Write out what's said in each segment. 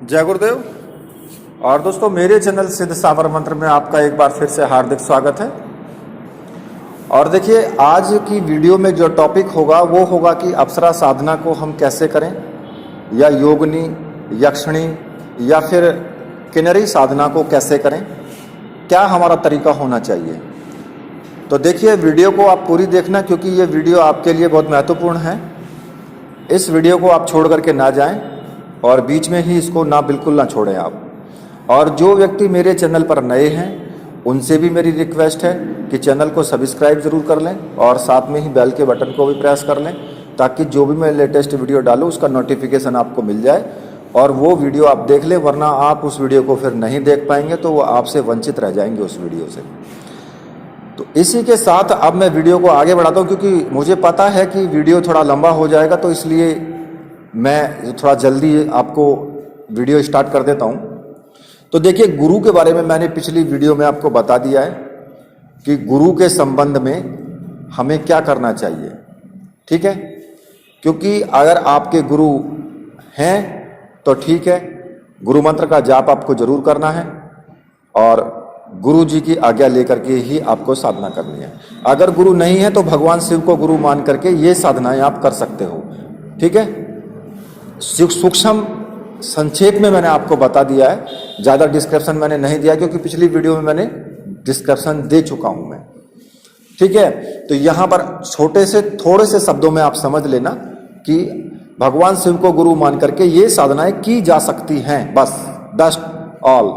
जय गुरुदेव। और दोस्तों, मेरे चैनल सिद्ध सावर मंत्र में आपका एक बार फिर से हार्दिक स्वागत है। और देखिए, आज की वीडियो में जो टॉपिक होगा वो होगा कि अप्सरा साधना को हम कैसे करें, या योगिनी, यक्षिणी या फिर किन्नरी साधना को कैसे करें, क्या हमारा तरीका होना चाहिए। तो देखिए, वीडियो को आप पूरी देखना, क्योंकि ये वीडियो आपके लिए बहुत महत्वपूर्ण है। इस वीडियो को आप छोड़ करके ना जाएं और बीच में ही इसको बिल्कुल ना छोड़ें आप। और जो व्यक्ति मेरे चैनल पर नए हैं उनसे भी मेरी रिक्वेस्ट है कि चैनल को सब्सक्राइब ज़रूर कर लें और साथ में ही बेल के बटन को भी प्रेस कर लें, ताकि जो भी मैं लेटेस्ट वीडियो डालूँ उसका नोटिफिकेशन आपको मिल जाए और वो वीडियो आप देख लें। वरना आप उस वीडियो को फिर नहीं देख पाएंगे तो वो आपसे वंचित रह जाएंगे उस वीडियो से। तो इसी के साथ अब मैं वीडियो को आगे बढ़ाता हूँ, क्योंकि मुझे पता है कि वीडियो थोड़ा लंबा हो जाएगा, तो इसलिए मैं थोड़ा जल्दी आपको वीडियो स्टार्ट कर देता हूँ। तो देखिए, गुरु के बारे में मैंने पिछली वीडियो में आपको बता दिया है कि गुरु के संबंध में हमें क्या करना चाहिए, ठीक है। क्योंकि अगर आपके गुरु हैं तो ठीक है, गुरु मंत्र का जाप आपको जरूर करना है और गुरु जी की आज्ञा लेकर के ही आपको साधना करनी है। अगर गुरु नहीं है तो भगवान शिव को गुरु मान करके ये साधनाएं आप कर सकते हो, ठीक है। सूक्ष्म संक्षेप में मैंने आपको बता दिया है, ज़्यादा डिस्क्रिप्शन मैंने नहीं दिया, क्योंकि पिछली वीडियो में मैंने डिस्क्रिप्शन दे चुका हूं मैं, ठीक है। तो यहाँ पर थोड़े से शब्दों में आप समझ लेना कि भगवान शिव को गुरु मान करके ये साधनाएं की जा सकती हैं, बस दैट्स ऑल।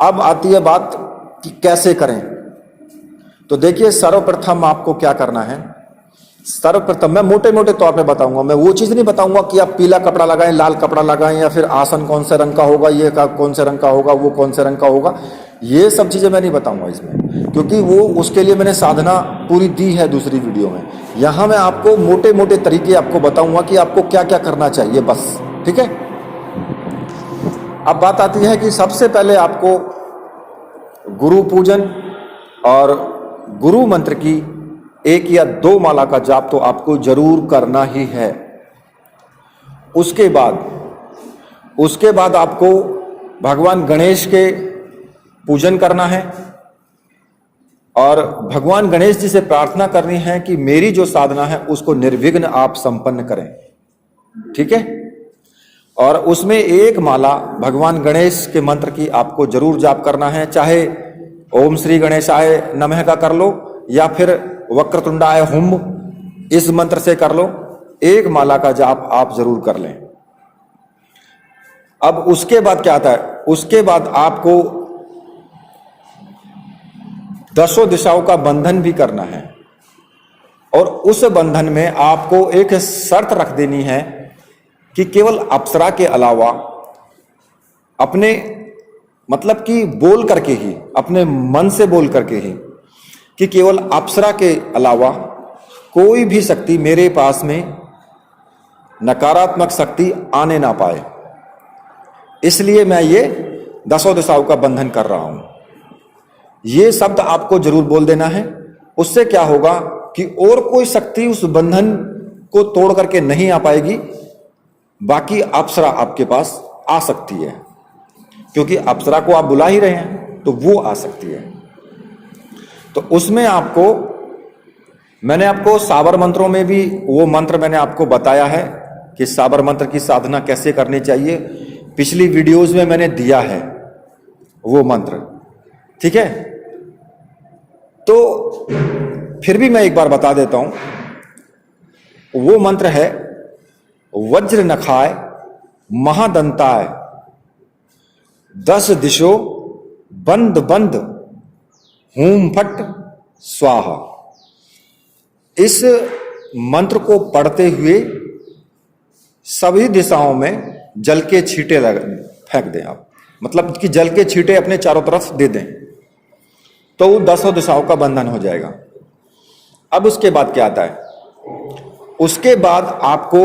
अब आती है बात कि कैसे करें। तो देखिए, सर्वप्रथम आपको क्या करना है। सर्वप्रथम मैं मोटे मोटे तौर पे बताऊंगा, मैं वो चीज़ नहीं बताऊंगा कि आप पीला कपड़ा लगाएं, लाल कपड़ा लगाएं, या फिर आसन कौन से रंग का होगा, ये कौन से रंग का होगा, वो कौन से रंग का होगा। ये सब चीज़ें मैं नहीं बताऊंगा इसमें, क्योंकि वो उसके लिए मैंने साधना पूरी दी है दूसरी वीडियो में। यहाँ मैं आपको मोटे मोटे तरीके आपको बताऊंगा कि आपको क्या क्या करना चाहिए, बस, ठीक है। अब बात आती है कि सबसे पहले आपको गुरु पूजन और गुरु मंत्र की 1 या 2 माला का जाप तो आपको जरूर करना ही है। उसके बाद आपको भगवान गणेश के पूजन करना है और भगवान गणेश जी से प्रार्थना करनी है कि मेरी जो साधना है उसको निर्विघ्न आप संपन्न करें, ठीक है। और उसमें 1 माला भगवान गणेश के मंत्र की आपको जरूर जाप करना है, चाहे ओम श्री गणेशाय नमः का कर लो या फिर वक्रतुंडाय हुम इस मंत्र से कर लो। 1 माला का जाप आप जरूर कर लें। अब उसके बाद क्या आता है, उसके बाद आपको 10 दिशाओं का बंधन भी करना है और उस बंधन में आपको एक शर्त रख देनी है कि केवल अप्सरा के अलावा अपने मतलब कि बोल करके ही, अपने मन से बोल करके ही, कि केवल अप्सरा के अलावा कोई भी शक्ति मेरे पास में नकारात्मक शक्ति आने ना पाए। इसलिए मैं ये 10 दिशाओं का बंधन कर रहा हूं। ये शब्द आपको जरूर बोल देना है। उससे क्या होगा कि और कोई शक्ति उस बंधन को तोड़ करके नहीं आ पाएगी, बाकी अप्सरा आपके पास आ सकती है, क्योंकि अप्सरा को आप बुला ही रहे हैं तो वो आ सकती है। तो उसमें मैंने आपको साबर मंत्रों में भी वो मंत्र मैंने आपको बताया है कि साबर मंत्र की साधना कैसे करनी चाहिए। पिछली वीडियोस में मैंने दिया है वो मंत्र, ठीक है। तो फिर भी मैं एक बार बता देता हूं। वो मंत्र है वज्र नखाय महादंताय 10 दिशो बंद बंद हूम फट स्वाहा। इस मंत्र को पढ़ते हुए सभी दिशाओं में जल के छींटे फेंक दें आप, मतलब कि जल के छींटे अपने चारों तरफ दे दें, तो 10 दिशाओं का बंधन हो जाएगा। अब उसके बाद क्या आता है, उसके बाद आपको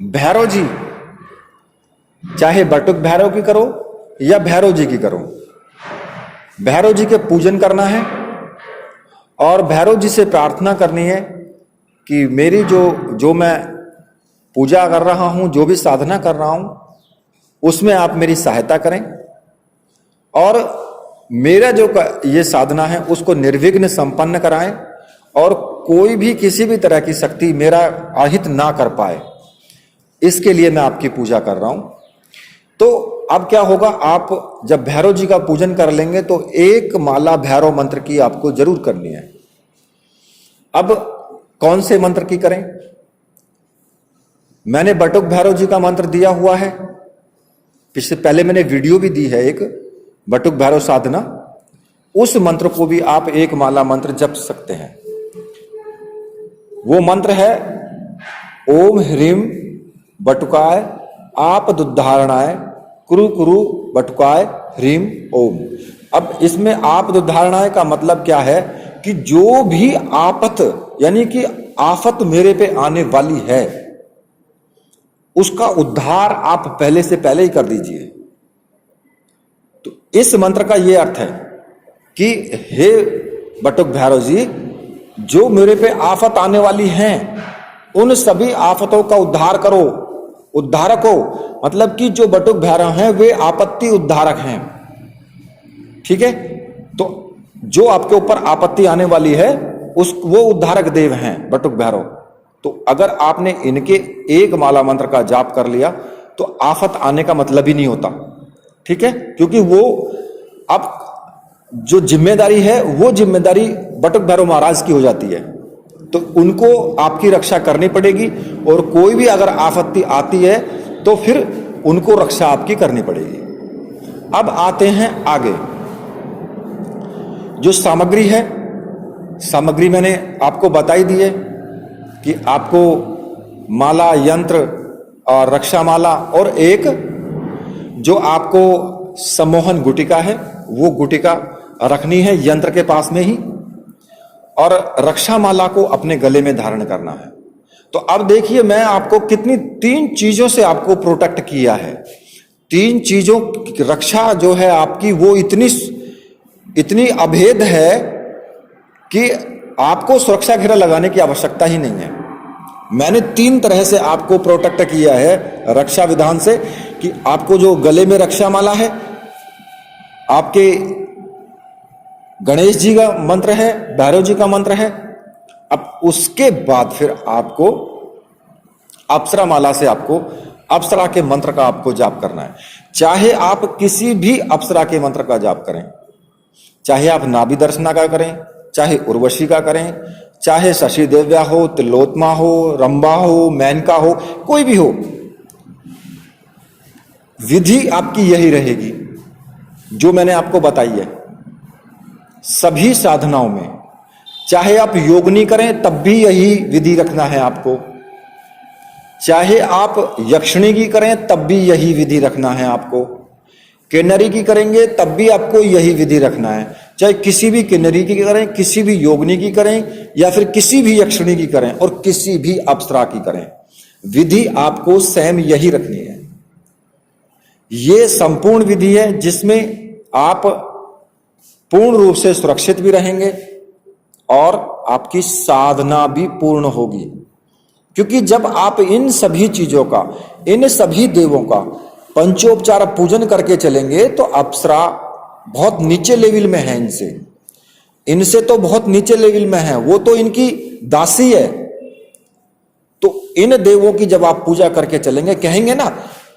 भैरव जी, चाहे बटुक भैरव की करो या भैरव जी की करो, भैरव जी के पूजन करना है और भैरव जी से प्रार्थना करनी है कि मेरी जो मैं पूजा कर रहा हूं, जो भी साधना कर रहा हूं, उसमें आप मेरी सहायता करें और मेरा जो ये साधना है उसको निर्विघ्न संपन्न कराएं और कोई भी किसी भी तरह की शक्ति मेरा अहित ना कर पाए, इसके लिए मैं आपकी पूजा कर रहा हूं। तो अब क्या होगा, आप जब भैरव जी का पूजन कर लेंगे तो एक माला भैरव मंत्र की आपको जरूर करनी है। अब कौन से मंत्र की करें? मैंने बटुक भैरव जी का मंत्र दिया हुआ है, पहले मैंने वीडियो भी दी है एक बटुक भैरव साधना, उस मंत्र को भी आप एक माला मंत्र जप सकते हैं। वो मंत्र है ओम ह्रीम बटुकाय आप दुद्धारणाय कुरु कुरु बटुकाय ह्रीम ओम। अब इसमें आप दुद्धारणाय का मतलब क्या है कि जो भी आपत यानी कि आफत मेरे पे आने वाली है उसका उद्धार आप पहले से पहले ही कर दीजिए। तो इस मंत्र का यह अर्थ है कि हे बटुक भैरव जी, जो मेरे पे आफत आने वाली हैं उन सभी आफतों का उद्धार करो। उद्धारक हो मतलब कि जो बटुक भैरव हैं वे आपत्ति उद्धारक हैं, ठीक है। तो जो आपके ऊपर आपत्ति आने वाली है वो उद्धारक देव हैं बटुक भैरव। तो अगर आपने इनके एक माला मंत्र का जाप कर लिया तो आफत आने का मतलब ही नहीं होता, ठीक है, क्योंकि वो अब जो जिम्मेदारी है वो जिम्मेदारी बटुक भैरव महाराज की हो जाती है। तो उनको आपकी रक्षा करनी पड़ेगी और कोई भी अगर आपत्ति आती है तो फिर उनको रक्षा आपकी करनी पड़ेगी। अब आते हैं आगे, जो सामग्री है, सामग्री मैंने आपको बताई दी है कि आपको माला, यंत्र और रक्षा माला और एक जो आपको सम्मोहन गुटिका है वो गुटिका रखनी है यंत्र के पास में ही, और रक्षा माला को अपने गले में धारण करना है। तो अब देखिए मैं आपको कितनी 3 चीजों से आपको प्रोटेक्ट किया है। 3 चीजों की रक्षा जो है आपकी वो इतनी अभेद है कि आपको सुरक्षा घेरा लगाने की आवश्यकता ही नहीं है। मैंने 3 तरह से आपको प्रोटेक्ट किया है रक्षा विधान से कि आपको जो गले में रक्षा माला है, आपके गणेश जी का मंत्र है, भैरव जी का मंत्र है, अब उसके बाद फिर आपको अप्सरा माला से आपको अप्सरा के मंत्र का आपको जाप करना है। चाहे आप किसी भी अप्सरा के मंत्र का जाप करें, चाहे आप नाभि दर्शना का करें, चाहे उर्वशी का करें, चाहे शशि देव्या हो, तिलोत्मा हो, रंभा हो, मेनका हो, कोई भी हो, विधि आपकी यही रहेगी जो मैंने आपको बताई है। सभी साधनाओं में चाहे आप योगनी करें तब भी यही विधि रखना है आपको, चाहे आप यक्षिणी की करें तब भी यही विधि रखना है आपको, किन्नरी की करेंगे तब भी आपको यही विधि रखना है। चाहे किसी भी किन्नरी की करें, किसी भी योगनी की करें या फिर किसी भी यक्षिणी की करें और किसी भी अप्सरा की करें, विधि आपको सेम यही रखनी है। यह संपूर्ण विधि है जिसमें आप पूर्ण रूप से सुरक्षित भी रहेंगे और आपकी साधना भी पूर्ण होगी। क्योंकि जब आप इन सभी चीजों का, इन सभी देवों का पंचोपचार पूजन करके चलेंगे तो अप्सरा बहुत नीचे लेवल में है, इनसे तो बहुत नीचे लेवल में है, वो तो इनकी दासी है। तो इन देवों की जब आप पूजा करके चलेंगे, कहेंगे ना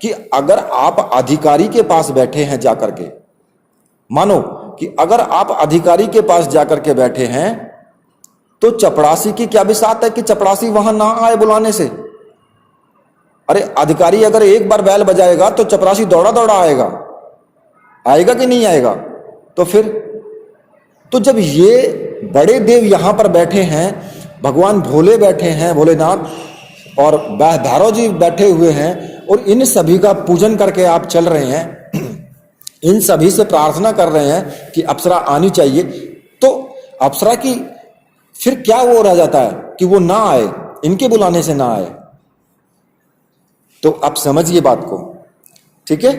कि अगर आप अधिकारी के पास बैठे हैं जाकर के, मानो कि अगर आप अधिकारी के पास जाकर के बैठे हैं तो चपड़ासी की क्या बिसात है कि चपड़ासी वहां ना आए बुलाने से। अरे अधिकारी अगर एक बार बैल बजाएगा तो चपरासी दौड़ा दौड़ा आएगा, आएगा कि नहीं आएगा? तो फिर तो जब ये बड़े देव यहां पर बैठे हैं, भगवान भोले बैठे हैं, भोलेनाथ और भैरव जी बैठे हुए हैं और इन सभी का पूजन करके आप चल रहे हैं, इन सभी से प्रार्थना कर रहे हैं कि अप्सरा आनी चाहिए, तो अप्सरा की फिर क्या वो रह जाता है कि वो ना आए, इनके बुलाने से ना आए। तो आप समझिए बात को, ठीक है।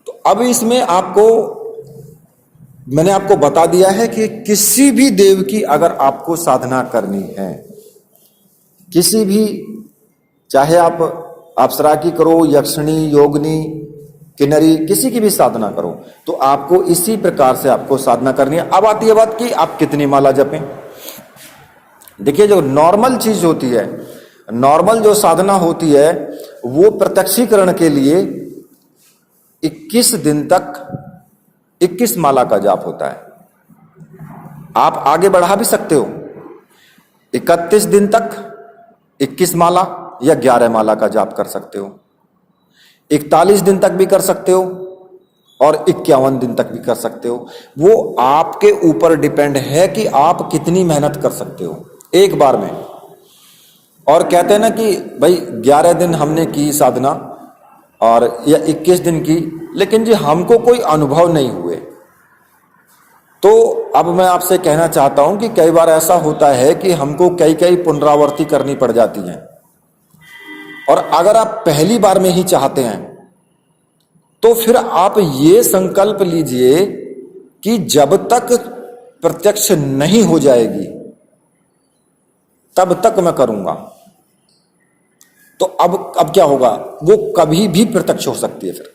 तो अब इसमें आपको मैंने आपको बता दिया है कि किसी भी देव की अगर आपको साधना करनी है, किसी भी चाहे आप अप्सरा की करो, यक्षिणी, योगिनी, किन्नरी, किसी की भी साधना करो, तो आपको इसी प्रकार से आपको साधना करनी है। अब आती है बात कि आप कितनी माला जपें। देखिए, जो नॉर्मल चीज होती है, नॉर्मल जो साधना होती है, वो प्रत्यक्षीकरण के लिए 21 दिन तक 21 माला का जाप होता है। आप आगे बढ़ा भी सकते हो, 31 दिन तक 21 माला या 11 माला का जाप कर सकते हो, 41 दिन तक भी कर सकते हो और 51 दिन तक भी कर सकते हो। वो आपके ऊपर डिपेंड है कि आप कितनी मेहनत कर सकते हो एक बार में। और कहते हैं ना कि भाई 11 दिन हमने की साधना और या 21 दिन की, लेकिन जी हमको कोई अनुभव नहीं हुए। तो अब मैं आपसे कहना चाहता हूं कि कई बार ऐसा होता है कि हमको कई कई पुनरावृत्ति करनी पड़ जाती है, और अगर आप पहली बार में ही चाहते हैं तो फिर आप ये संकल्प लीजिए कि जब तक प्रत्यक्ष नहीं हो जाएगी तब तक मैं करूंगा। तो अब क्या होगा, वो कभी भी प्रत्यक्ष हो सकती है। फिर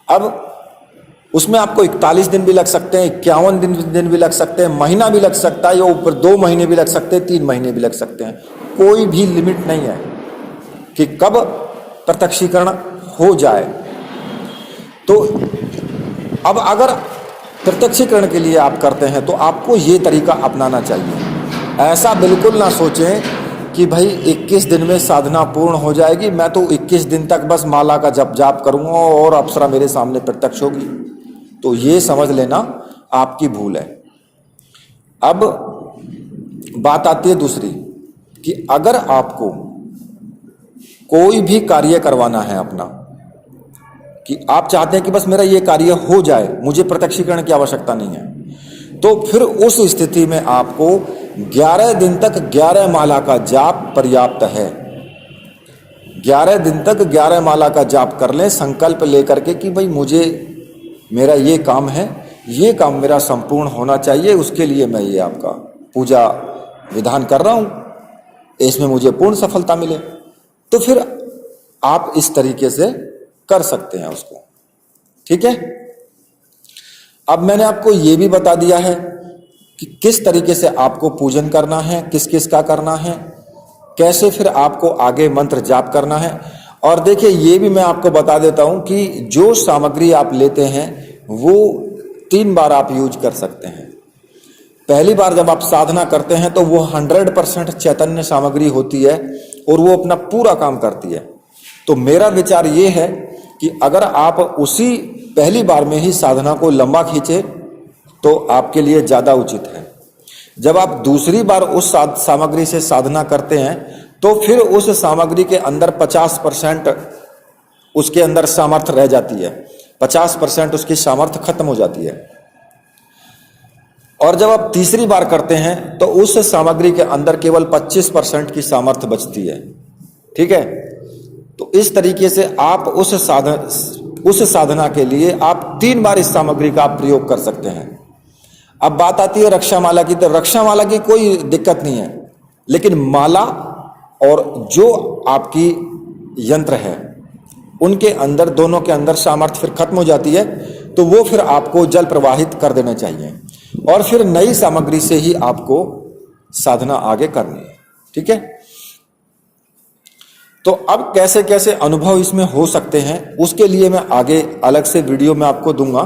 अब उसमें आपको 41 दिन भी लग सकते हैं, 51 दिन भी लग सकते हैं, महीना भी लग सकता है, या ऊपर 2 महीने भी लग सकते हैं, 3 महीने भी लग सकते हैं। कोई भी लिमिट नहीं है कि कब प्रत्यक्षीकरण हो जाए। तो अब अगर प्रत्यक्षीकरण के लिए आप करते हैं तो आपको ये तरीका अपनाना चाहिए। ऐसा बिल्कुल ना सोचें कि भाई 21 दिन में साधना पूर्ण हो जाएगी, मैं तो 21 दिन तक बस माला का जप जाप करूंगा और अप्सरा मेरे सामने प्रत्यक्ष होगी। तो ये समझ लेना आपकी भूल है। अब बात आती है दूसरी कि अगर आपको कोई भी कार्य करवाना है अपना, कि आप चाहते हैं कि बस मेरा ये कार्य हो जाए, मुझे प्रत्यक्षीकरण की आवश्यकता नहीं है, तो फिर उस स्थिति में आपको 11 दिन तक 11 माला का जाप पर्याप्त है। 11 दिन तक 11 माला का जाप कर लें, संकल्प लेकर के कि भाई मुझे मेरा ये काम है, ये काम मेरा संपूर्ण होना चाहिए, उसके लिए मैं ये आपका पूजा विधान कर रहा हूं, इसमें मुझे पूर्ण सफलता मिले। तो फिर आप इस तरीके से कर सकते हैं उसको। ठीक है। अब मैंने आपको ये भी बता दिया है कि किस तरीके से आपको पूजन करना है, किस किस का करना है, कैसे फिर आपको आगे मंत्र जाप करना है। और देखिए, ये भी मैं आपको बता देता हूं कि जो सामग्री आप लेते हैं वो 3 बार आप यूज कर सकते हैं। पहली बार जब आप साधना करते हैं तो वो 100% चैतन्य सामग्री होती है और वो अपना पूरा काम करती है। तो मेरा विचार ये है कि अगर आप उसी पहली बार में ही साधना को लंबा खींचे तो आपके लिए ज्यादा उचित है। जब आप दूसरी बार उस सामग्री से साधना करते हैं तो फिर उस सामग्री के अंदर 50% उसके अंदर सामर्थ्य रह जाती है, 50% उसकी सामर्थ्य खत्म हो जाती है। और जब आप तीसरी बार करते हैं तो उस सामग्री के अंदर केवल 25% की सामर्थ्य बचती है। ठीक है। तो इस तरीके से आप उस साधना के लिए आप 3 बार इस सामग्री का आप प्रयोग कर सकते हैं। अब बात आती है रक्षामाला की, तो रक्षामाला की कोई दिक्कत नहीं है, लेकिन माला और जो आपकी यंत्र है उनके अंदर, दोनों के अंदर सामर्थ्य फिर खत्म हो जाती है, तो वो फिर आपको जल प्रवाहित कर देना चाहिए और फिर नई सामग्री से ही आपको साधना आगे करनी है। ठीक है। तो अब कैसे कैसे अनुभव इसमें हो सकते हैं, उसके लिए मैं आगे अलग से वीडियो में आपको दूंगा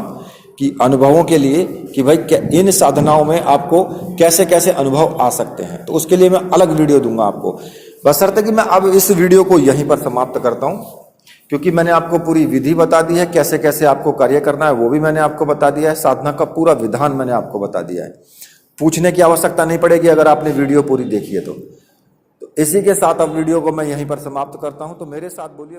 कि अनुभवों के लिए कि भाई इन साधनाओं में आपको कैसे कैसे अनुभव आ सकते हैं। तो उसके लिए मैं अलग वीडियो दूंगा आपको। बशर्ते कि मैं अब इस वीडियो को यहीं पर समाप्त करता हूं, क्योंकि मैंने आपको पूरी विधि बता दी है, कैसे कैसे आपको कार्य करना है वो भी मैंने आपको बता दिया है, साधना का पूरा विधान मैंने आपको बता दिया है। पूछने की आवश्यकता नहीं पड़ेगी अगर आपने वीडियो पूरी देखी है तो इसी के साथ अब वीडियो को मैं यहीं पर समाप्त करता हूं। तो मेरे साथ बोलिए।